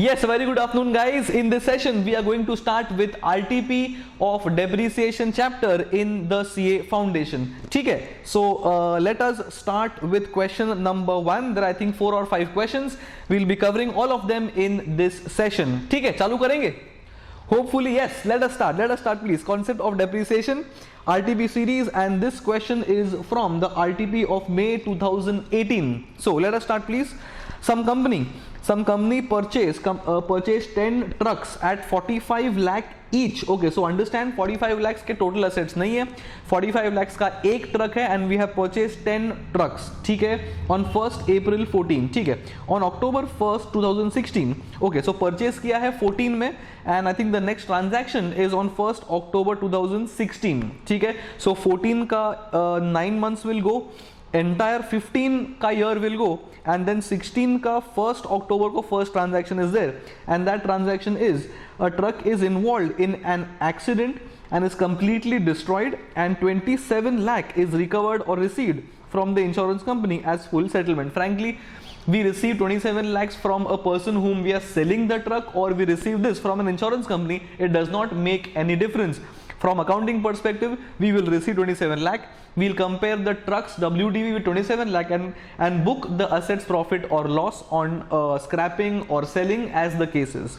Yes, very good afternoon guys. In this session we are going to start with RTP of depreciation chapter in the CA foundation. ठीक है, so let us start with question number 1. There are I think 4 or 5 questions. We'll be covering all of them in this session. ठीक है, चालू करेंगे? Hopefully yes. Let us start please. Concept of depreciation, RTP series, and this question is from the RTP of May 2018. So let us start please. Some company purchased 10 trucks at 45 lakh each. Okay, so understand 45 lakhs के total assets नहीं है, 45 lakhs का एक truck है and we have purchased 10 trucks. ठीक है, on 1st April 14. ठीक है, on October 1st 2016. Okay, so purchase किया है 14 में and I think the next transaction is on 1st October 2016. ठीक है, so 14 का 9 months will go, entire 15 का year will go, and then 16 का 1st October को first transaction is there, and that transaction is a truck is involved in an accident and is completely destroyed, and 27 lakh is recovered or received from the insurance company as full settlement. Frankly, we receive 27 lakhs from a person whom we are selling the truck, or we receive this from an insurance company. It does not make any difference. From accounting perspective, we will receive 27 lakh. We'll compare the truck's WDV with 27 lakh and book the assets profit or loss on scrapping or selling as the case is.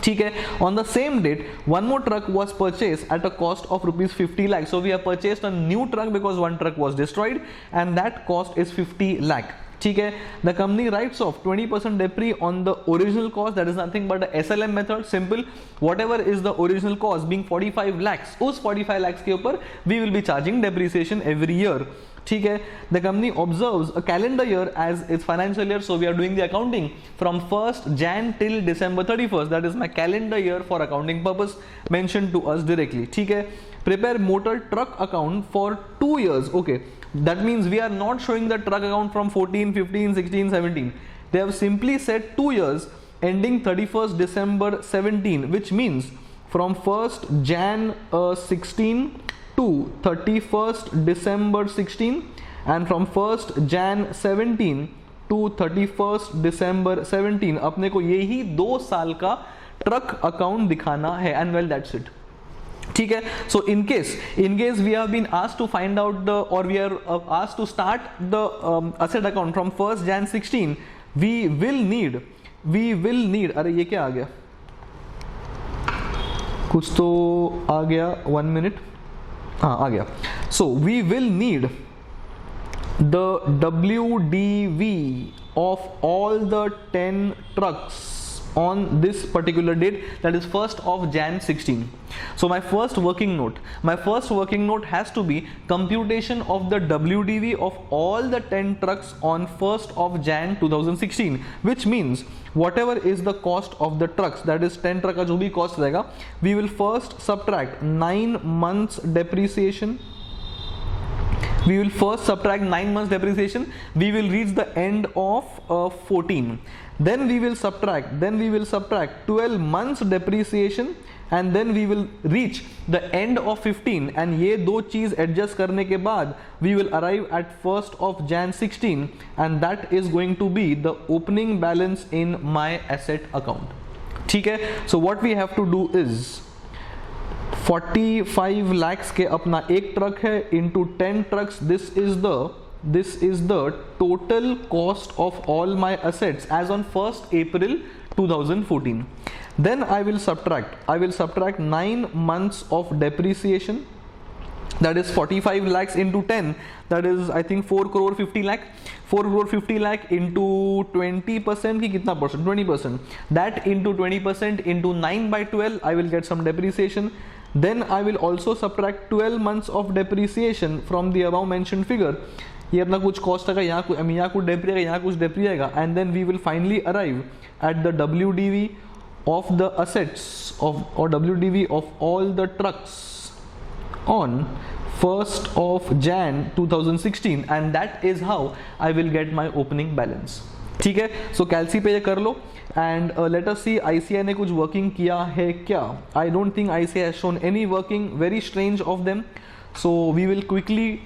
ठीक है, on the same date one more truck was purchased at a cost of rupees 50 lakh. So we have purchased a new truck because one truck was destroyed and that cost is 50 lakh. ठीक है, the company writes off 20% depre on the original cost, that is nothing but a SLM method. Simple, whatever is the original cost being 45 lakhs, उस 45 lakhs के ऊपर we will be charging depreciation every year. ठीक है, the company observes a calendar year as its financial year, so we are doing the accounting from 1st Jan till December 31st. That is my calendar year for accounting purpose mentioned to us directly. ठीक है, prepare motor truck account for 2 years. Okay, that means we are not showing the truck account from 14, 15, 16, 17. They have simply said 2 years ending 31st December 17, which means from 1st Jan 16 to 31st December 16, and from 1st Jan 17 to 31st December 17. अपने को यही 2 साल का truck account दिखाना है, and well that's it. ठीक है, so in case we have been asked to find out the, or we are asked to start the asset account from 1st Jan 16, we will need अरे ये क्या आ गया, कुछ तो आ गया, 1 minute, हाँ आ गया. So we will need the WDV of all the 10 trucks on this particular date, that is 1st of Jan 16. So my first working note has to be computation of the WDV of all the 10 trucks on 1st of Jan 2016, which means whatever is the cost of the trucks, that is 10 truck का जो भी cost रहेगा, we will first subtract 9 months depreciation. We will first subtract 9 months depreciation. We will reach the end of 14. Then we will subtract 12 months depreciation, and then we will reach the end of 15. And ये दो चीज adjust करने के बाद we will arrive at 1st of Jan 16, and that is going to be the opening balance in my asset account. ठीक है, so what we have to do is 45 lakhs के अपना एक ट्रक है into 10 trucks. This is the total cost of all my assets as on 1st April 2014. Then I will subtract 9 months of depreciation, that is 45 lakhs into 10, that is I think 4 crore 50 lakh. 4 crore 50 lakh into 20% की कितना percent, 20%, that into 20% into 9 by 12 I will get some depreciation. Then I will also subtract 12 months of depreciation from the above mentioned figure. ये अपना कुछ cost आएगा, यहाँ कुछ डेप्री आएगा, यहाँ कुछ डेप्री आएगा, and then we will finally arrive at the WDV of the assets or WDV of all the trucks on 1st of Jan 2016, and that is how I will get my opening balance. ठीक है, so कैलसी पे ये कर लो, and let us see ICI ने कुछ working किया है क्या. I don't think ICI has shown any working, very strange of them. So we will quickly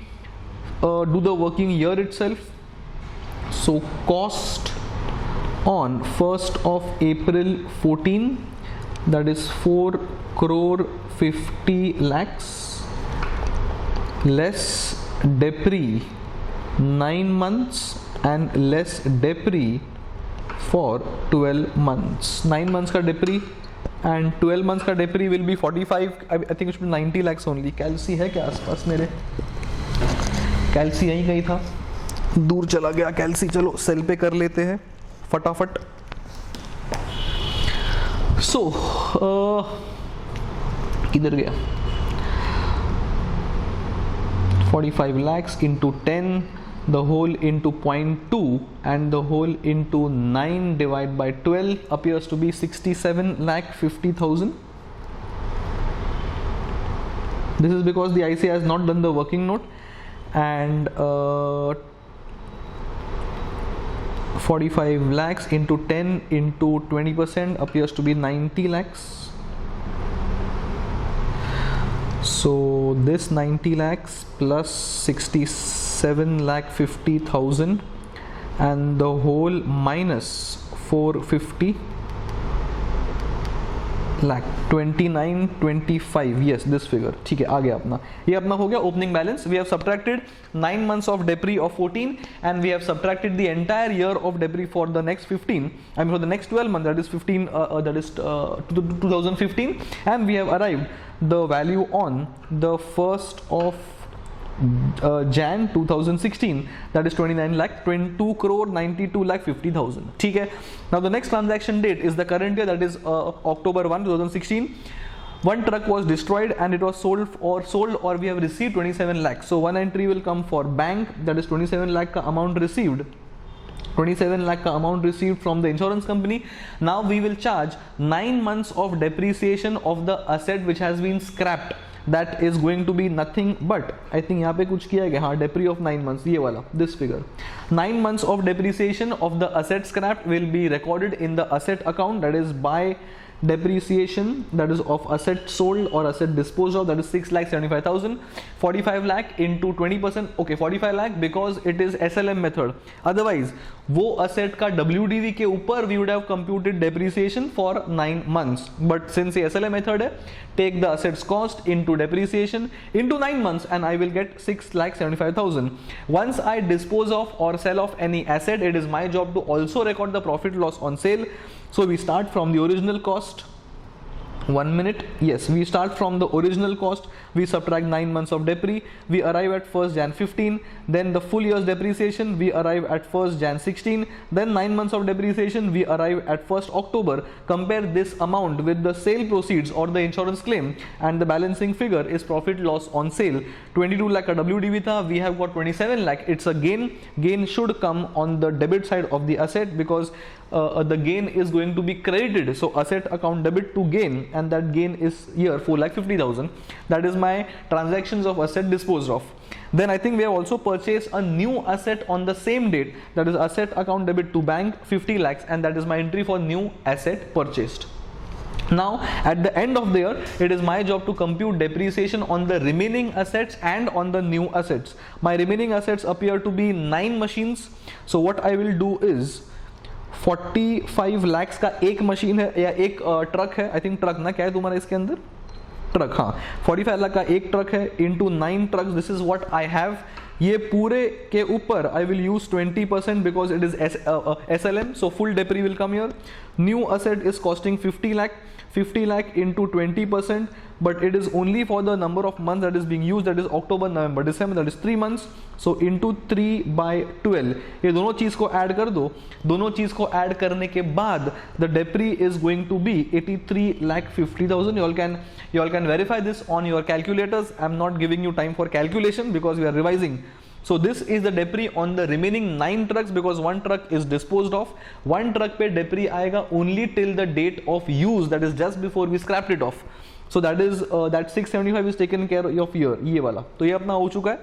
do the working here itself. So cost on 1st of April 14, that is 4 crore 50 lakhs less depri 9 months and less depri for 12 months. 9 months का depri and 12 months का depri will be 45. I think it should be 90 lakhs only. कैल्सी है क्या आसपास मेरे? कैल्सी यहीं कहीं था, दूर चला गया कैल्सी. चलो सेल पे कर लेते हैं फटाफट. सो किधर गया? 45 lakhs into 10, the whole into 0.2 and the whole into 9 divided by 12 appears to be 67 lakh 50,000. This is because the IC has not done the working note, and 45 lakhs into 10 into 20% appears to be 90 lakhs. So this 90 lakhs plus 67 lakh 50,000 and the whole minus 450 lakh 2925. yes, this figure. ठीक है, आ गया अपना. ये अपना हो गया opening balance. We have subtracted 9 months of depri of 14 and we have subtracted the entire year of depri for the next 15. I mean for the next 12 months, that is 15, that is 2015, and we have arrived the value on the 1st of Jan 2016, that is 29 lakh 22 crore 92 lakh 50,000. ठीक है. Now the next transaction date is the current year, that is October 1 2016. One truck was destroyed and it was sold or we have received 27 lakhs. So one entry will come for bank, that is 27 lakh ka amount received. 27 lakh ka amount received from the insurance company. Now we will charge 9 months of depreciation of the asset which has been scrapped. That is going to be nothing but, I think यहाँ पे कुछ किया गया, हाँ, depri of 9 months, ये वाला, this figure. 9 months of depreciation of the asset scrapped will be recorded in the asset account, that is by depreciation, that is of asset sold or asset disposed of, that is 6,75,000. 45 lakh into 20%, okay, 45 lakh because it is SLM method. Otherwise वो asset का WDV के ऊपर we would have computed depreciation for 9 months, but since ये SLM method है, take the assets cost into depreciation into 9 months and I will get 6,75,000. Once I dispose of or sell off any asset, it is my job to also record the profit loss on sale. So we start from the original cost. 1 minute. Yes, we start from the original cost, we subtract 9 months of depri, we arrive at 1st Jan 15, then the full year's depreciation, we arrive at 1st Jan 16, then 9 months of depreciation, we arrive at 1st October. Compare this amount with the sale proceeds or the insurance claim and the balancing figure is profit loss on sale. 22 lakh ka WDV tha, we have got 27 lakh. It's a gain. Gain should come on the debit side of the asset because the gain is going to be credited. So asset account debit to gain, and that gain is here 4,50,000. That is my transactions of asset disposed of. Then I think we have also purchased a new asset on the same date, that is asset account debit to bank 50 lakhs, and that is my entry for new asset purchased. Now at the end of the year, it is my job to compute depreciation on the remaining assets and on the new assets. My remaining assets appear to be 9 machines. So what I will do is 45 lakhs का एक machine है या एक truck है, I think truck ना, क्या है तुम्हारा इसके अंदर, ट्रक, हाँ, 45 लाख का एक ट्रक है into 9 trucks, this is what I have. ये पूरे के ऊपर आई will use 20% because it is SLM, so full depri will come here. New asset is costing 50 lakh into 20%, but it is only for the number of months that is being used, that is October, November, December, that is 3 months. So into 3/12, ये दोनों चीज को add कर दो. दोनों चीज को add करने के बाद the depri is going to be 83,50,000. You all can verify this on your calculators. I'm not giving you time for calculation because we are revising. So this is the depri on the remaining 9 trucks because one truck is disposed of. One truck पे depri आएगा only till the date of use, that is just before we scrapped it off. So that is that 675 is taken care of here, ये वाला. तो ये अपना हो चुका है.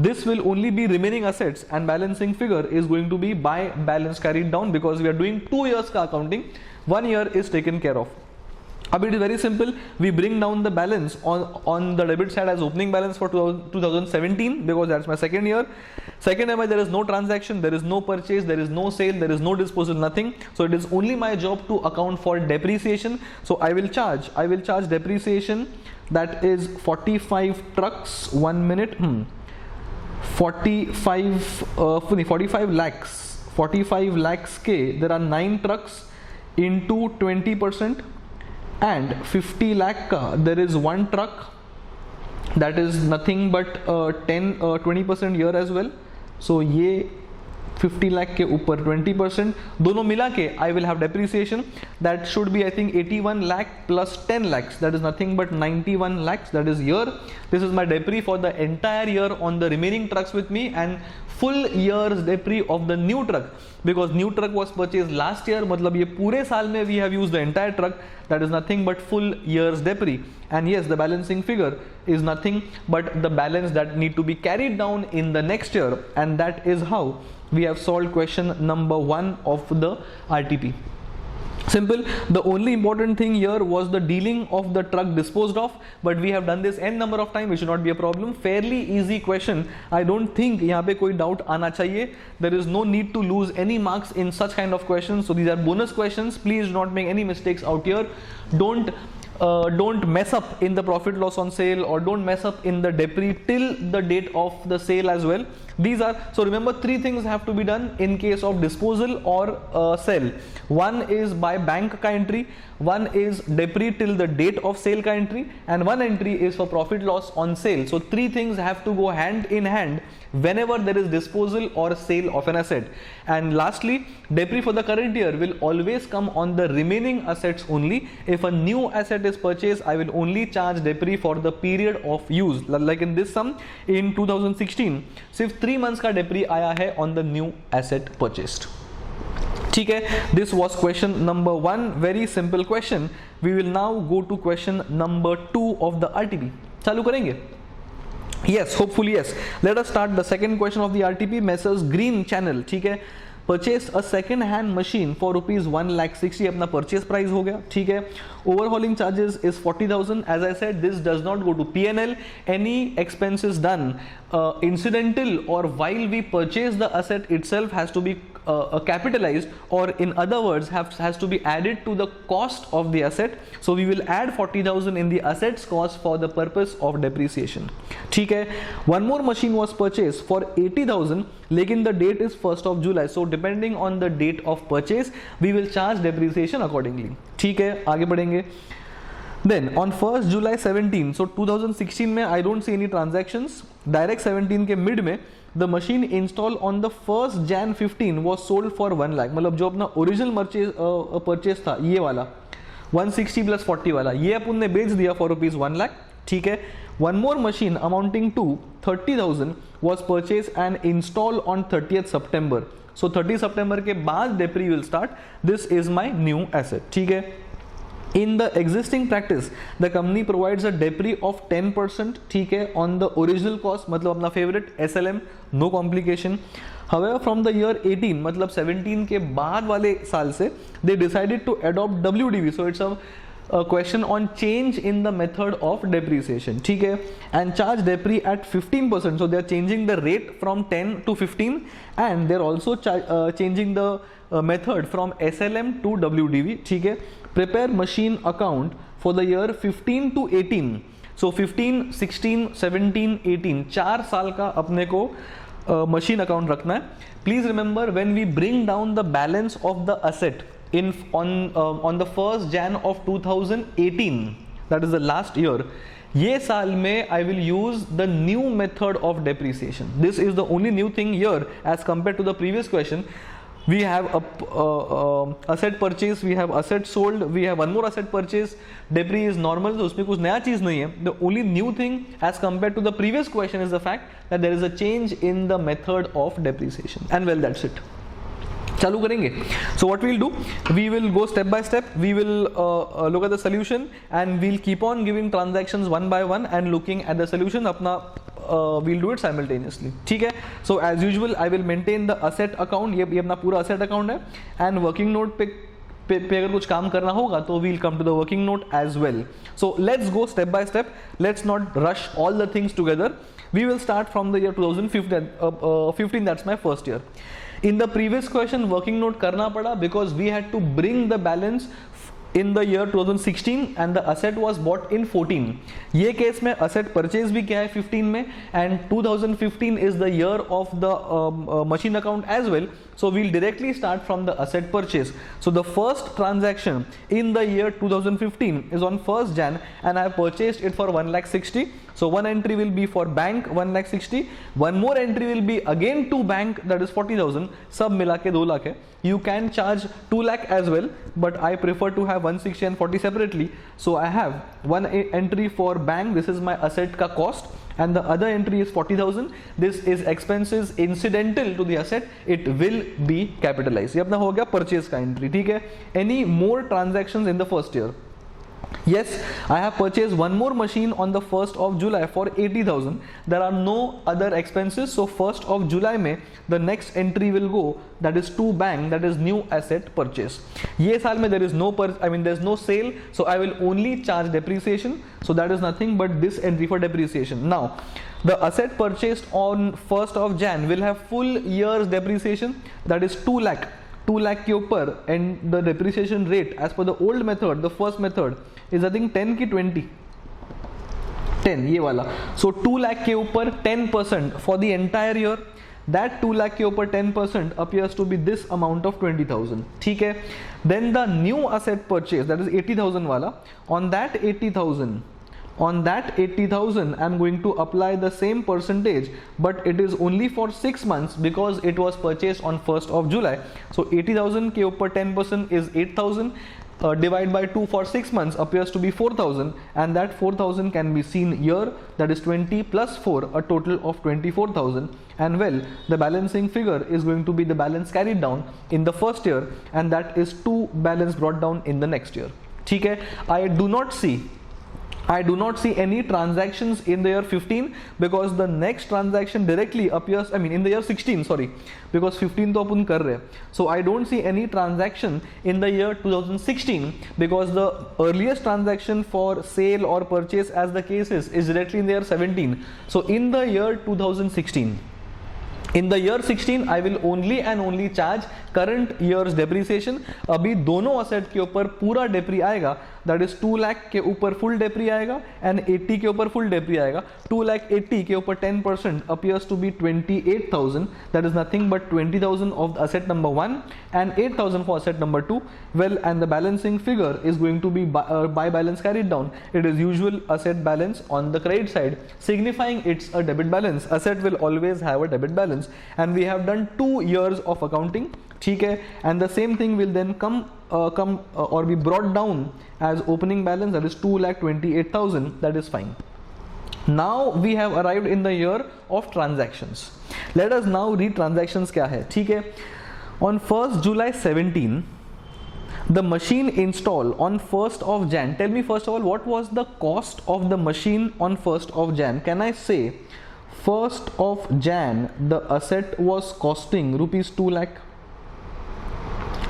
This will only be remaining assets and balancing figure is going to be by balance carried down because we are doing 2 years का accounting. 1 year is taken care of. अब it is very simple. We bring down the balance on the debit side as opening balance for 2017 because that's my second year. Second MI, there is no transaction, there is no purchase, there is no sale, there is no disposal, nothing. So it is only my job to account for depreciation. So I will charge depreciation, that is 45 trucks 1 minute. 45 lakhs K. There are 9 trucks into 20%. And 50 lakh ka, there is one truck, that is nothing but 20% year as well. So ये 50 lakh के ऊपर 20% दोनों मिला के I will have depreciation that should be I think 81 lakh plus 10 lakhs, that is nothing but 91 lakhs, that is year. This is my depri for the entire year on the remaining trucks with me and full year's depri of the new truck because new truck was purchased last year, मतलब ये पूरे साल में we have used the entire truck, that is nothing but full year's depri. And yes, the balancing figure is nothing but the balance that need to be carried down in the next year, and that is how we have solved question number 1 of the RTP. Simple. The only important thing here was the dealing of the truck disposed of, but we have done this n number of times, it should not be a problem. Fairly easy question. I don't think यहाँ पे कोई doubt आना चाहिए. There is no need to lose any marks in such kind of questions. So these are bonus questions. Please do not make any mistakes out here. Don't mess up in the profit loss on sale, or don't mess up in the depri till the date of the sale as well. These are, so remember, 3 things have to be done in case of disposal or sale. One is by bank ka entry, one is depri till the date of sale ka entry, and one entry is for profit loss on sale. So 3 things have to go hand in hand whenever there is disposal or sale of an asset. And lastly, depri for the current year will always come on the remaining assets only. If a new asset is purchased, I will only charge depri for the period of use. Like in this sum in 2016, सिर्फ 3 months का depri आया है on the new asset purchased. ठीक है, this was question number 1, very simple question. We will now go to question number 2 of the RTP. चालू करेंगे? Yes, hopefully yes. Let us start the second question of the RTP. Messrs Green Channel, ठीक है, purchased a second hand machine for rupees 1,60,000. अपना purchase price हो गया, ठीक है. Overhauling charges is 40,000. As I said, this does not go to P&L. Any expenses done incidental or while we purchase the asset itself has to be capitalized, or in other words has to be added to the cost of the asset. So we will add 40,000 in the assets cost for the purpose of depreciation. ठीक है. One more machine was purchased for 80,000, लेकिन the date is 1st of July. So depending on the date of purchase, we will charge depreciation accordingly. ठीक है, आगे बढ़ेंगे. Then on 1st July 17, so 2016 में I don't see any transactions. Direct 17 के mid में the machine installed on the 1st Jan 15 was sold for 1 lakh. मतलब जो अपना original purchase था ये वाला 160 plus 40 वाला, ये अपन ने बेच दिया for rupees 1 lakh. ठीक है. One more machine amounting to 30,000 was purchased and installed on 30th September. So 30 September के बाद depri will start. This is my new asset. ठीक है. In the existing practice, the company provides a depri of 10%, ठीक है, on the original cost, मतलब अपना favorite SLM, no complication. However, from the year 18, मतलब 17 के बाद वाले साल से, they decided to adopt WDV. So it's a question on change in the method of depreciation, ठीक है, and charge depri at 15%. So they are changing the rate from 10 to 15, and they are also changing the method from SLM to WDV, ठीक है. Prepare machine account for the year 15 to 18. So 15, 16, 17, 18, 4 साल का अपने को machine account रखना है. Please remember, when we bring down the balance of the asset on the 1st Jan of 2018, that is the last year, ये साल में I will use the new method of depreciation. This is the only new thing here as compared to the previous question. We have asset purchase, we have asset sold, we have one more asset purchase. Depri is normal, तो उसमें कुछ नया चीज़ नहीं है. The only new thing as compared to the previous question is the fact that there is a change in the method of depreciation. And well, that's it. चालू करेंगे. So what we'll do, we will go step by step. We will look at the solution and we'll keep on giving transactions one by one and looking at the solution. अपना we'll do it simultaneously. ठीक है. So as usual, I will maintain the asset account. ये अपना पूरा asset account है. And working note पे पे अगर कुछ काम करना होगा तो we'll come to the working note as well. So let's go step by step, let's not rush all the things together. We will start from the year 2015, that's my first year. In the previous question working note करना पड़ा because we had to bring the balance in the year 2016 and the asset was bought in 14. ये case में asset purchase भी क्या है 15 में, and 2015 is the year of the machine account as well. So we'll directly start from the asset purchase. So the first transaction in the year 2015 is on 1st Jan and I have purchased it for 1,60,000. So one entry will be for bank 1,60,000. One more entry will be again to bank, that is 40,000. सब मिला के 2 लाख है. You can charge 2 lakh as well, but I prefer to have 160 and 40 separately. So I have one entry for bank. This is my asset ka cost, and the other entry is 40,000. This is expenses incidental to the asset. It will be capitalized. ये अपना हो गया purchase का entry. ठीक है. Any more transactions in the first year? Yes, I have purchased one more machine on the 1st of July for 80,000. There are no other expenses, so 1st of July में the next entry will go, that is to bank, that is new asset purchase. ये साल में there is no there is no sale, so I will only charge depreciation. So that is nothing but this entry for depreciation. Now the asset purchased on 1st of Jan will have full year's depreciation, that is 2 lakh. 2 lakh के ऊपर, and the depreciation rate as per the old method, the first method is I think 10 की 20, 10 ये वाला. So 2 lakh के ऊपर 10% for the entire year. That 2 lakh के ऊपर 10% appears to be this amount of 20,000. ठीक है. Then the new asset purchase, that is 80,000 वाला, on that 80,000 I'm going to apply the same percentage, but it is only for 6 months because it was purchased on 1st of July. So 80,000 के ऊपर 10% is 8,000. Divide by 2 for 6 months appears to be 4,000, and that 4,000 can be seen here, that is 20 plus 4, a total of 24,000. And well, the balancing figure is going to be the balance carried down in the first year, and that is 2 balance brought down in the next year. ठीक है. I do not see any transactions in the year 15 because the next transaction directly appears, in the year 16, sorry, because 15 तो अपन कर रहे हैं. So I don't see any transaction in the year 2016 because the earliest transaction for sale or purchase, as the case is directly in the year 17. So in the year 2016, in the year 16 I will only and only charge current year's depreciation. अभी दोनों asset के ऊपर पूरा depri आएगा, that is 2 lakh के ऊपर full depri आएगा and 80 के ऊपर full depri आएगा. 2,80,000 के ऊपर 10% appears to be 28,000. That is nothing but 20,000 of asset number 1 and 8,000 for asset number 2. Well, and the balancing figure is going to be by balance carried down. It is usual asset balance on the credit side, signifying it's a debit balance. Asset will always have a debit balance, and we have done 2 years of accounting. ठीक है. And the same thing will then come or be brought down as opening balance, that is 2,28,000. That is fine. Now we have arrived in the year of transactions. Let us now read transactions क्या है. ठीक है. On 1st July 17, the machine installed on 1st of Jan. Tell me first of all, what was the cost of the machine on 1st of Jan? Can I say 1st of Jan the asset was costing rupees 2 lakh?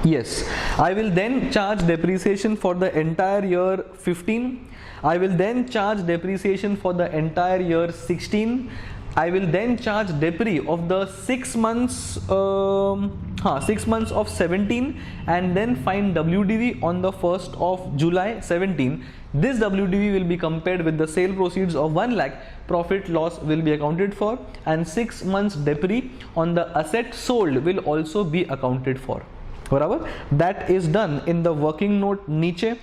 Yes. I will then charge depreciation for the entire year 15. I will then charge depreciation for the entire year 16. I will then charge depri of the 6 months 6 months of 17, and then find WDV on the 1st of July 17. This WDV will be compared with the sale proceeds of 1 lakh. Profit loss will be accounted for, and 6 months depri on the asset sold will also be accounted for. बराबर. That is done in the working note नीचे.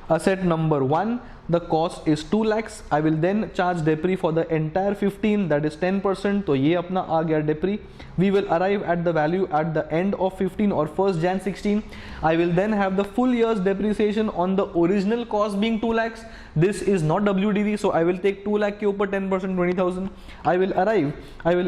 Asset number 1, the cost is 2 lakhs. I will then charge depri for the entire 15, that is 10%. तो ये अपना आ गया depri. We will arrive at the value at the end of 15 or 1st Jan 16. I will then have the full year's depreciation on the original cost being 2 lakhs. This is not WDV, so I will take 2 lakh के ऊपर 10%, 20,000. I will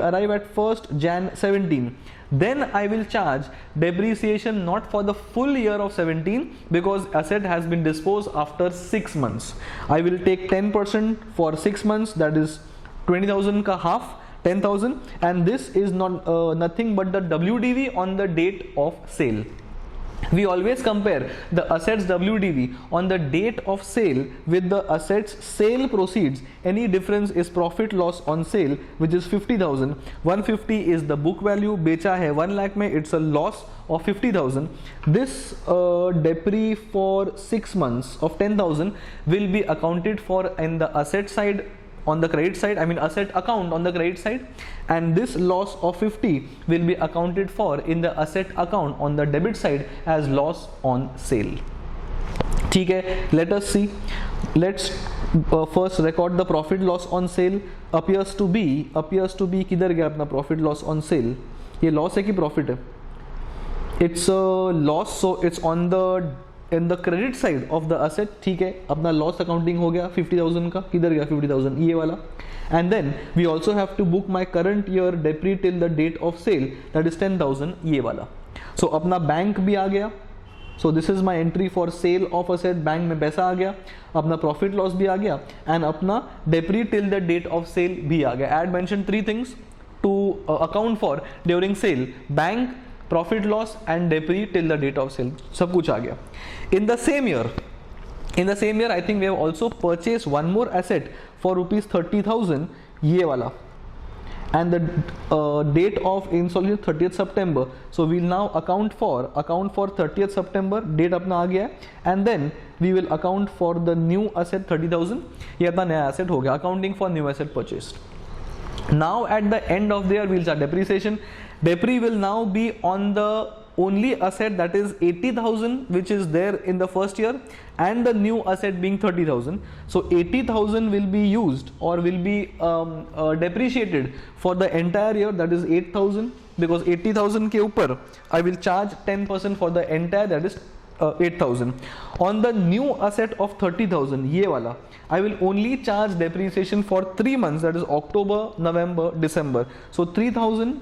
arrive at 1st Jan 17. Then I will charge depreciation not for the full year of 17 because asset has been disposed after 6 months. I will take 10% for 6 months, that is 20,000 ka half, 10,000, and this is not nothing but the WDV on the date of sale. we always compare the assets WDV on the date of sale with the assets sale proceeds. Any difference is profit loss on sale, which is 50,000. 150 is the book value, बेचा है 1 lakh में, it's a loss of 50,000. This depre for 6 months of 10,000 will be accounted for in the asset side on the credit side, I mean asset account on the credit side, and this loss of 50 will be accounted for in the asset account on the debit side as loss on sale. ठीक है, let us see. Let's first record the profit loss on sale. appears to be किधर गया अपना profit loss on sale? ये loss है कि profit है? It's a loss, so it's on the in the credit side of the asset. ठीक है, अपना loss accounting हो गया 50,000 का, किधर गया 50,000? ये वाला. And then we also have to book my current year depre till the date of sale, that is 10,000, ये वाला. So अपना बैंक भी आ गया. So this is my entry for sale of asset, bank में पैसा आ गया, अपना profit loss भी आ गया, and अपना depre till the date of sale भी आ गया. I had mentioned 3 things to account for during sale: bank, profit loss and depre till the date of sale. सब कुछ आ गया. In the same year I think we have also purchased one more asset for rupees 30,000, ये वाला, and the date of installation 30th September. So we'll now account for 30th September, date अपना आ गया है, and then we will account for the new asset 30,000. ये अपना नया asset हो गया, accounting for new asset purchased. Now at the end of the year we'll start depreciation. Depre will now be on the only asset, that is 80,000, which is there in the first year, and the new asset being 30,000. So 80,000 will be used or will be depreciated for the entire year, that is 8,000, because 80,000 के ऊपर I will charge 10% for the entire, that is 8,000. On the new asset of 30,000, ये वाला, I will only charge depreciation for 3 months, that is October, November, December. So 3,000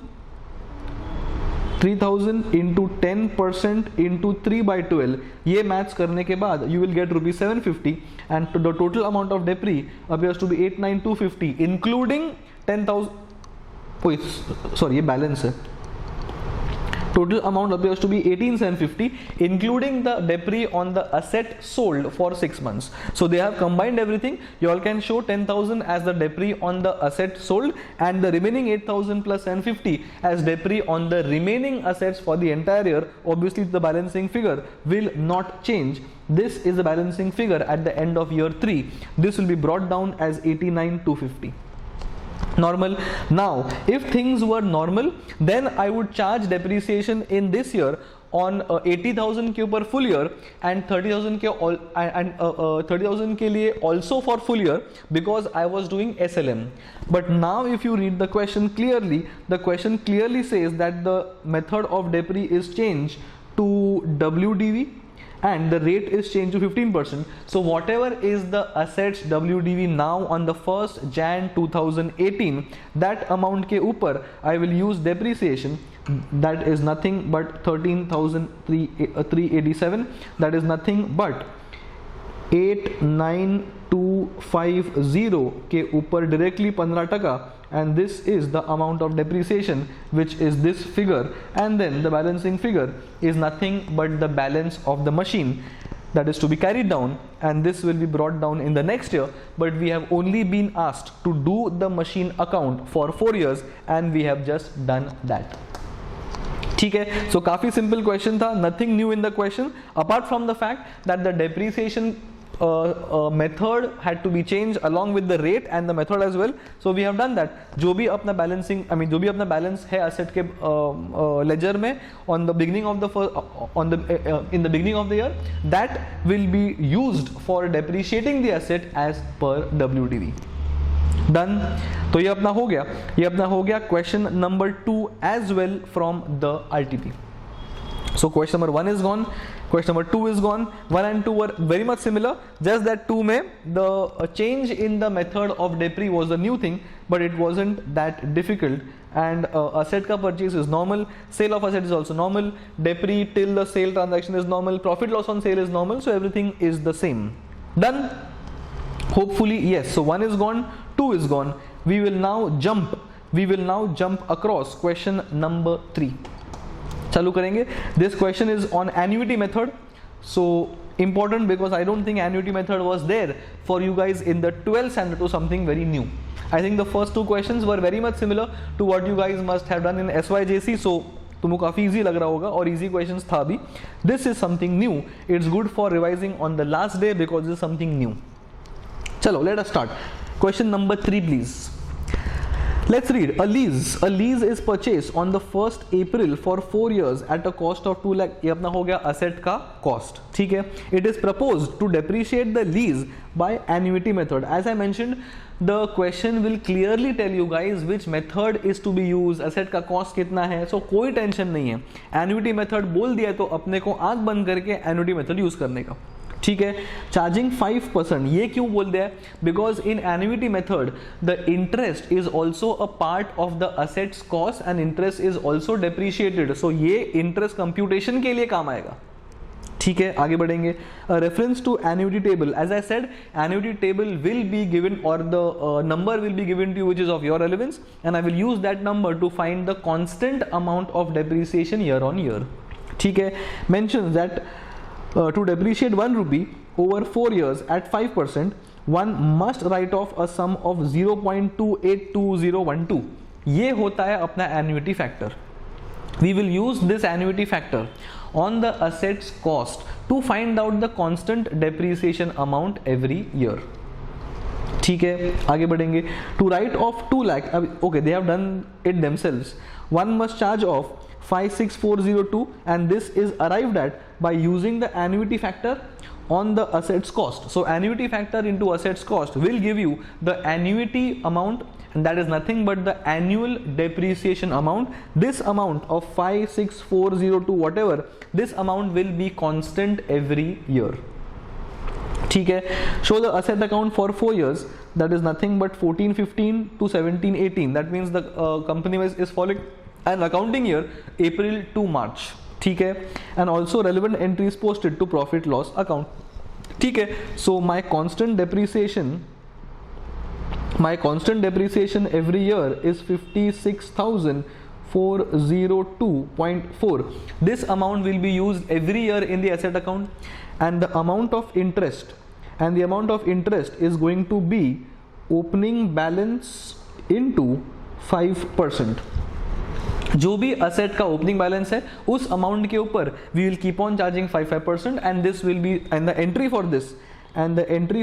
into 10% into 3 by 12, ये maths करने के बाद you will get rupees 750, and the total amount of depre appears to be 89,250, including 10,000. Sorry, ये balance है. Total amount appears to be 18,750, including the depre on the asset sold for 6 months. So they have combined everything. You all can show 10,000 as the depre on the asset sold, and the remaining 8,000 plus 750 as depre on the remaining assets for the entire year. Obviously the balancing figure will not change. This is the balancing figure at the end of year 3. This will be brought down as 89,250. Normal. Now if things were normal, then I would charge depreciation in this year on 80,000 के ऊपर full year, and 30,000 के and 30,000 के लिए also for full year, because I was doing SLM. But now if you read the question clearly, the question clearly says that the method of depre is changed to WDV and the rate is changed to 15%. So whatever is the assets WDV now on the 1st Jan 2018, that amount के ऊपर I will use depreciation, that is nothing but 13,387, that is nothing but 89250 के ऊपर directly 15%, and this is the amount of depreciation, which is this figure, and then the balancing figure is nothing but the balance of the machine that is to be carried down, and this will be brought down in the next year. But we have only been asked to do the machine account for 4 years, and we have just done that. ठीक है, so काफी simple question था, nothing new in the question apart from the fact that the depreciation method had to be changed along with the rate and the method as well. So we have done that. जो भी अपना balancing, I mean जो भी अपना balance है asset के ledger में on the beginning of the in the beginning of the year, that will be used for depreciating the asset as per WDV. Done. तो ये अपना हो गया question number 2 as well from the RTP. So question number 1 is gone, question number 2 is gone. 1 and 2 were very much similar, just that 2 में the change in the method of depre was a new thing, but it wasn't that difficult, and asset ka purchase is normal, sale of asset is also normal, depre till the sale transaction is normal, profit loss on sale is normal, so everything is the same. Done? Hopefully yes. So 1 is gone, 2 is gone. We will now jump across question number 3. चालू करेंगे. This question is on annuity method. So important because I don't think annuity method was there for you guys in the 12th standard to something very new. I think the first two questions were very much similar to what you guys must have done in SYJC. So तुमको काफ़ी easy लग रहा होगा और easy questions था भी. This is something new. It's good for revising on the last day because this is something new. चलो let us start. Question number 3 please. Let's read. A lease is purchased on the 1st April for 4 years at a cost of 2 lakh. ये अपना हो गया asset का cost. ठीक है. It is proposed to depreciate the lease by annuity method. As I mentioned, the question will clearly tell you guys which method is to be used. Asset का cost कितना है. So कोई tension नहीं है. Annuity method बोल दिया तो अपने को आँख बंद करके annuity method use करने का. ठीक है. चार्जिंग 5%. ये क्यों बोल दिया है? Because in annuity method the interest is also a part of the assets cost and interest is also depreciated. So ये इंटरेस्ट कंप्यूटेशन के लिए काम आएगा. ठीक है, आगे बढ़ेंगे. Reference to annuity table. As I said, annuity table will be given और the number will be given to you which is of your relevance and I will use that number to find the constant amount of depreciation year on year. ठीक है. Mentions that to depreciate 1 rupee over 4 years at 5%, one must write off a sum of 0.282012. ये होता है अपना annuity factor. We will use this annuity factor on the assets cost to find out the constant depreciation amount every year. ठीक है, आगे बढ़ेंगे. To write off 2 lakh, okay, they have done it themselves. One must charge off 56402 and this is arrived at by using the annuity factor on the assets cost. So annuity factor into assets cost will give you the annuity amount and that is nothing but the annual depreciation amount. This amount of 56402 whatever, this amount will be constant every year. ठीक है. Show the asset account for 4 years. That is nothing but 1415 to 1718. That means the company is following an accounting year April to March. ठीक है. And also relevant entries posted to profit loss account. ठीक है. So my constant depreciation every year is 56,402.4. This amount will be used every year in the asset account and the amount of interest is going to be opening balance into 5%. जो भी asset का opening balance है उस amount के ऊपर we will keep on charging 5% and this will be and the entry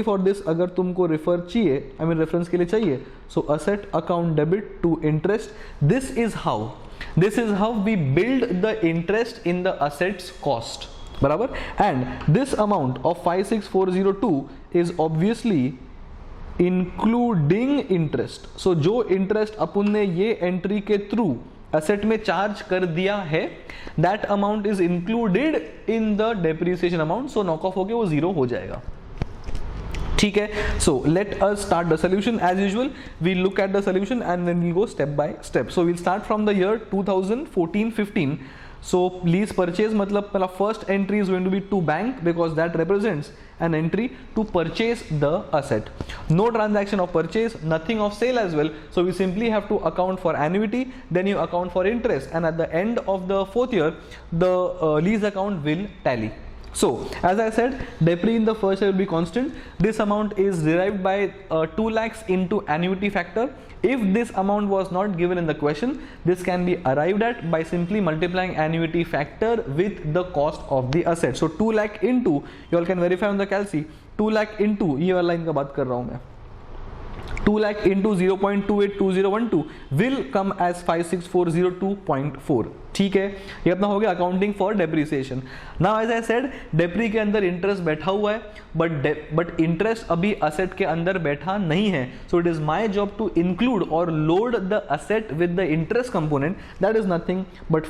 for this अगर तुमको refer चाहिए, आई मीन रेफरेंस के लिए चाहिए, so asset account debit to interest. This is how we build the interest in the assets cost. बराबर. And this amount of 56402 is obviously including interest. So जो interest अपन ने ये entry के through asset में charge कर दिया है, that amount is included in the depreciation amount. So knock off होके वो जीरो हो जाएगा. ठीक है. So let us start the solution. As usual we look at the solution and then we go step by step. So we'll start from the year 2014-15. So lease purchase मतलब पहला first entry is going to be to bank because that represents an entry to purchase the asset. No transaction of purchase, nothing of sale as well. So we simply have to account for annuity, then you account for interest, and at the end of the 4th year, the lease account will tally. So as I said, depri in the first year will be constant. This amount is derived by 2 lakhs into annuity factor. If this amount was not given in the question, this can be arrived at by simply multiplying annuity factor with the cost of the asset. So 2 lakh into, you all can verify on the calci, 2 lakh into, ये वाला line का बात कर रहा हूँ मैं, 2 lakh into 0.282012 will come as 56402.4. ठीक है. ये अपना हो गया accounting for depreciation. Now as I said, depre के अंदर इंटरेस्ट बैठा हुआ है बट इंटरेस्ट अभी असेट के अंदर बैठा नहीं है. So it is my job to include और load the asset with the interest component. That is nothing but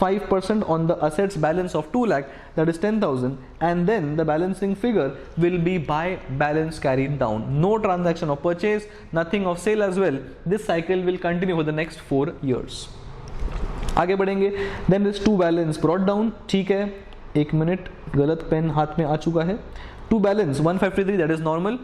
5% on the assets balance of 2 lakh, that is 10,000, and then the balancing figure will be by balance carried down. No transaction of purchase, nothing of sale as well. This cycle will continue for the next 4 years. आगे बढ़ेंगे. Then this to balance brought down. ठीक है, एक minute, गलत pen हाथ में आ चुका है. To balance 153, that is normal.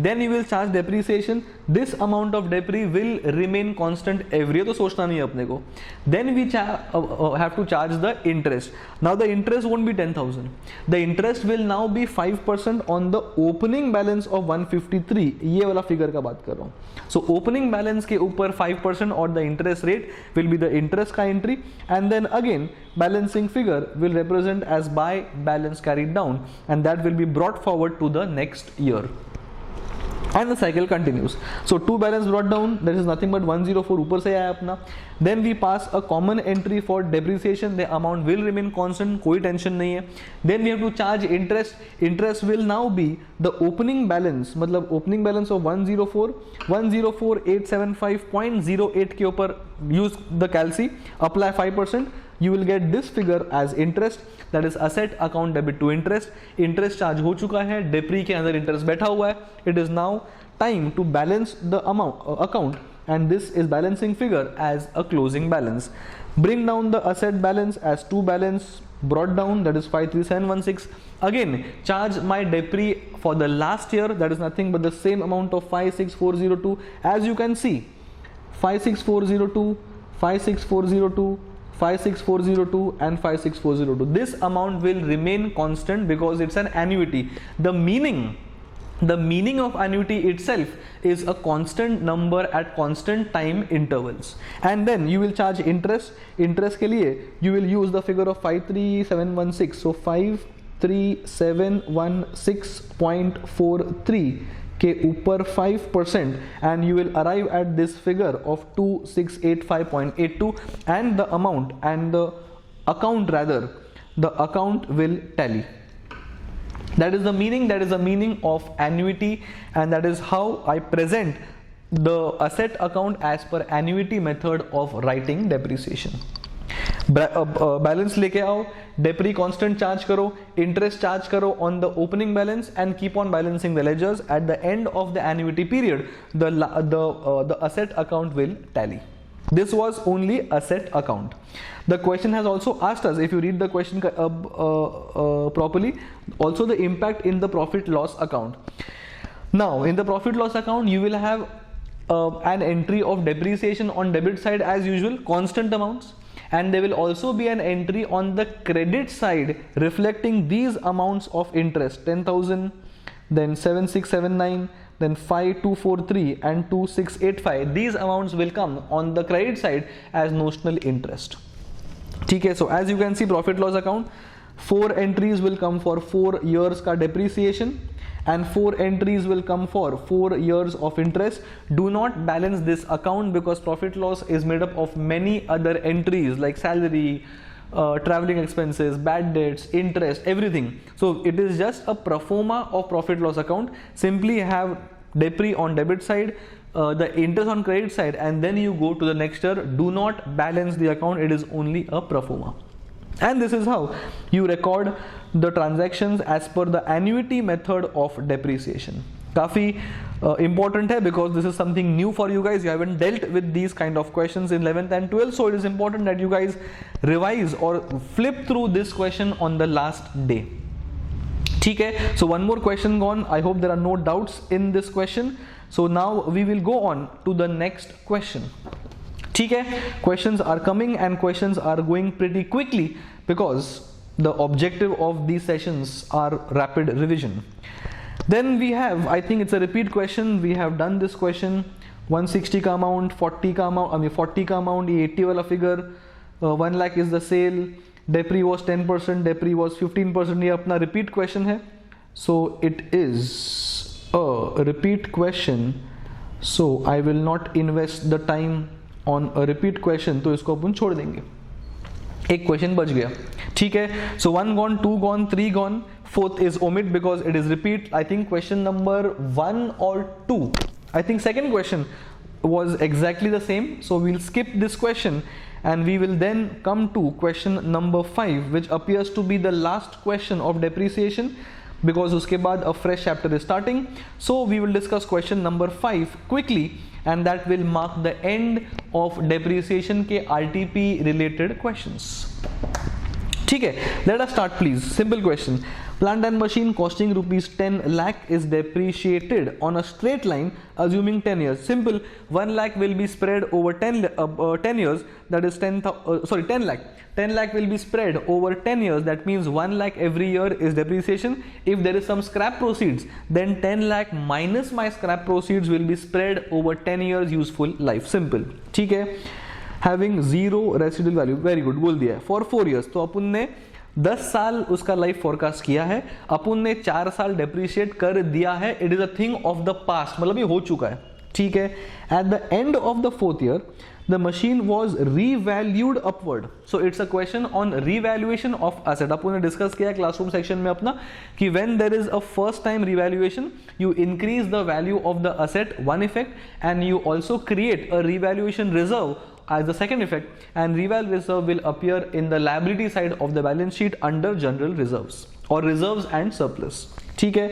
Then you will charge depreciation. this amount of depri will remain constant every year, तो सोचना नहीं है अपने को. Then we have to charge the interest. Now the interest won't be 10,000. The interest will now be 5% on the opening balance of 153. ये वाला figure का बात कर रहा हूँ. So opening balance के ऊपर 5% और the interest rate will be the interest का entry, and then again balancing figure will represent as by balance carried down, and that will be brought forward to the next year, and the cycle continues. So 2 balance brought down, that is nothing but 104 ऊपर से आया अपना. Then we pass a common entry for depreciation, the amount will remain constant, कोई tension नहीं है. Then we have to charge interest. Interest will now be the opening balance, मतलब opening balance of 104,875.08 के ऊपर use the calci, apply 5%, you will get this figure as interest, that is asset account debit to interest. Interest charge हो चुका है, depri के अंदर interest बैठा हुआ है. It is now time to balance the account, and this is balancing figure as a closing balance. Bring down the asset balance as 2 balance brought down, that is 53716. Again charge my depri for the last year, that is nothing but the same amount of 56402. As you can see, 56402, 56402, 56402 and 56402. This amount will remain constant because it's an annuity. The meaning of annuity itself is a constant number at constant time intervals. And then you will charge interest. Interest के लिए you will use the figure of 53716. So 53716.43 के ऊपर 5%, and you will arrive at this figure of 2685.82, and the amount and the account will tally. That is the meaning of annuity, and that is how I present the asset account as per annuity method of writing depreciation. Balance लेके आओ, depri constant charge करो, interest charge करो on the opening balance, and keep on balancing the ledgers. At the end of the annuity period, the asset account will tally. This was only asset account. The question has also asked us, if you read the question properly, also the impact in the profit loss account. Now in the profit loss account you will have an entry of depreciation on debit side as usual, constant amounts, and there will also be an entry on the credit side reflecting these amounts of interest, 10,000, then 7679, then 5243 and 2685. These amounts will come on the credit side as notional interest. Okay, so as you can see, profit loss account, 4 entries will come for 4 years ka depreciation, and 4 entries will come for 4 years of interest. Do not balance this account because profit loss is made up of many other entries like salary, traveling expenses, bad debts, interest, everything. So it is just a pro forma of profit loss account. Simply have depri on debit side, the interest on credit side, and then you go to the next year. Do not balance the account, it is only a pro forma. And this is how you record the transactions as per the annuity method of depreciation. काफी important है because this is something new for you guys. You haven't dealt with these kind of questions in 11th and 12th, so it is important that you guys revise or flip through this question on the last day. ठीक है, so one more question gone. I hope there are no doubts in this question. So now we will go on to the next question. ठीक है, questions are coming and questions are going pretty quickly because the objective of these sessions are rapid revision. Then we have, I think it's a repeat question, we have done this question, 160 का amount, 40 का amount, 40 का amount, ये 80 वाला figure, 1 lakh is the sale, depri was 10%, depri was 15%, ये अपना repeat question है. So it is a repeat question, so I will not invest the time on a repeat question, तो इसको अपन छोड़ देंगे. एक क्वेश्चन बच गया, ठीक है. So 1 gone, 2 gone, 3 gone, 4th is omit because it is repeat. I think question number 1 or 2, I think second question was exactly the same, so we'll skip this question and we will then come to question number 5, which appears to be the last question of depreciation because uske baad a fresh chapter is starting. So we will discuss question number 5 quickly, and that will mark the end of depreciation के RTP related questions. ठीक है, let us start please. Simple question. Plant and machine costing rupees 10 lakh is depreciated on a straight line assuming 10 years. Simple. 1 lakh will be spread over 10 years. That is 10 lakh. 10 lakh will be spread over 10 years. That means 1 lakh every year is depreciation. If there is some scrap proceeds, then 10 lakh minus my scrap proceeds will be spread over 10 years useful life. Simple. ठीक है. Having zero residual value. Very good. बोल दिया है. For 4 years. तो अपन ने 10 साल उसका life forecast किया है, अपन ने 4 साल डेप्रिशिएट कर दिया है. It is a thing of the past, मतलब ये हो चुका है. ठीक है. At the end of the 4th year the machine was revalued upward. So it's a question on revaluation of asset. अपन ने डिस्कस किया क्लासरूम सेक्शन में अपना कि when there is a first time revaluation, you increase the value of the asset, one effect, and you also create a revaluation reserve as the second effect, and reval reserve will appear in the liability side of the balance sheet under general reserves or reserves and surplus. ठीक है.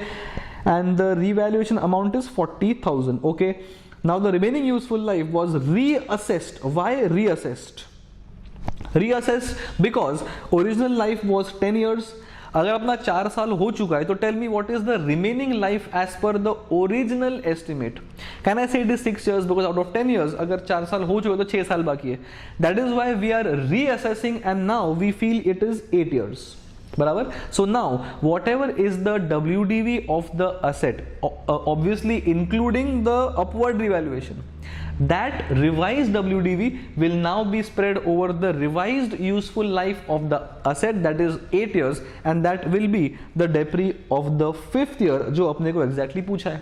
And the revaluation amount is 40,000. Okay. Now the remaining useful life was reassessed. Why reassessed? Reassessed because original life was 10 years. अगर अपना 4 साल हो चुका है तो tell me what is the remaining life as per the original estimate. Can I say it is 6 years because out of 10 years अगर 4 साल हो चुके तो 6 साल बाकी है. That is why we are reassessing and now we feel it is 8 years. बराबर. So now whatever is the WDV of the asset, obviously including the upward revaluation, that revised WDV will now be spread over the revised useful life of the asset, that is 8 years, and that will be the depre of the 5th year जो अपने को exactly पूछा है.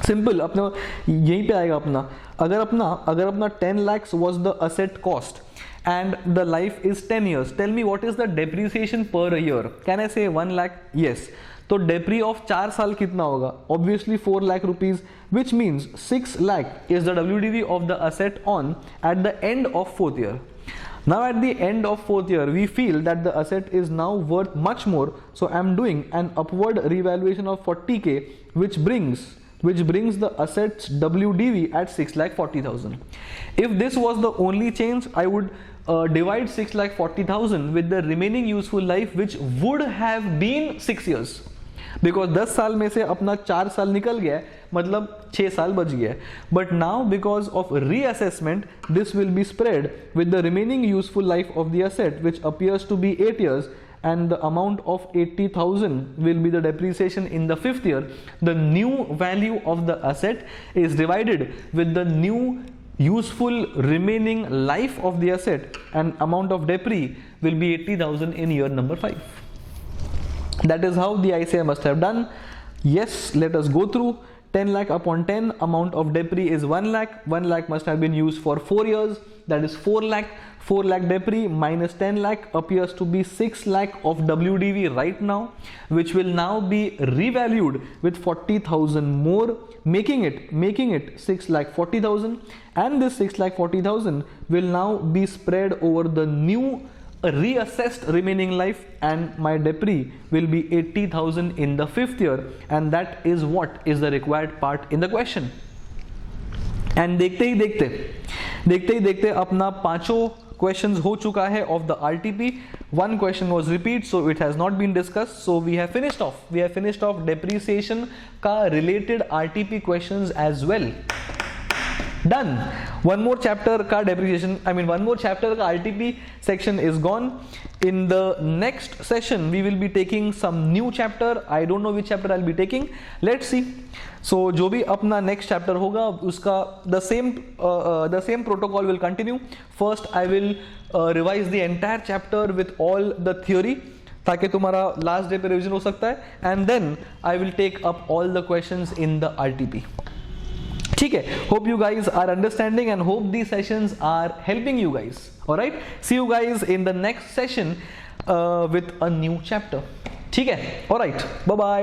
Simple. अपना यहीं पे आएगा अपना. अगर अपना 10 lakhs was the asset cost and the life is 10 years, tell me what is the depreciation per year. Can I say 1 lakh? Yes. तो डेप्री ऑफ 4 साल कितना होगा? Obviously 4 lakh rupees, which means 6 lakh is the WDV of the asset on at the end of 4th year. Now at the end of 4th year we feel that the asset is now worth much more, so I am doing an upward revaluation of 40k which brings the asset's WDV at 6,40,000. If this was the only change, I would divide 6,40,000 with the remaining useful life which would have been 6 years. Because 10 साल में से अपना 4 साल निकल गया है, मतलब 6 साल बच गया है. But now because of reassessment this will be spread with the remaining useful life of the asset which appears to be 8 years, and the amount of 80,000 will be the depreciation in the 5th year. The new value of the asset is divided with the new useful remaining life of the asset, and amount of depre will be 80,000 in year number 5. That is how the ICI must have done. Yes, let us go through. 10 lakh upon 10, amount of depre is 1 lakh. 1 lakh must have been used for 4 years. That is 4 lakh. 4 lakh depre minus 10 lakh appears to be 6 lakh of WDV right now, which will now be revalued with 40,000 more, making it 6,40,000. And this 6,40,000 will now be spread over the new reassessed remaining life, and my depre will be 80,000 in the 5th year, and that is what is the required part in the question. And देखते ही देखते अपना 5 questions हो चुका है of the RTP. 1 question was repeat, so it has not been discussed. So we have finished off depreciation का related RTP questions as well. Done. One more chapter का depreciation, one more chapter का RTP section is gone. In the next session we will be taking some new chapter. I don't know which chapter I'll be taking. Let's see. So जो भी अपना next chapter होगा उसका the same protocol will continue. First I will revise the entire chapter with all the theory ताकि तुम्हारा last day पे revision हो सकता है, and then I will take up all the questions in the RTP. ठीक है. Hope you guys are understanding and hope these sessions are helping you guys. Alright, see you guys in the next session with a new chapter. ठीक है. Alright, bye bye.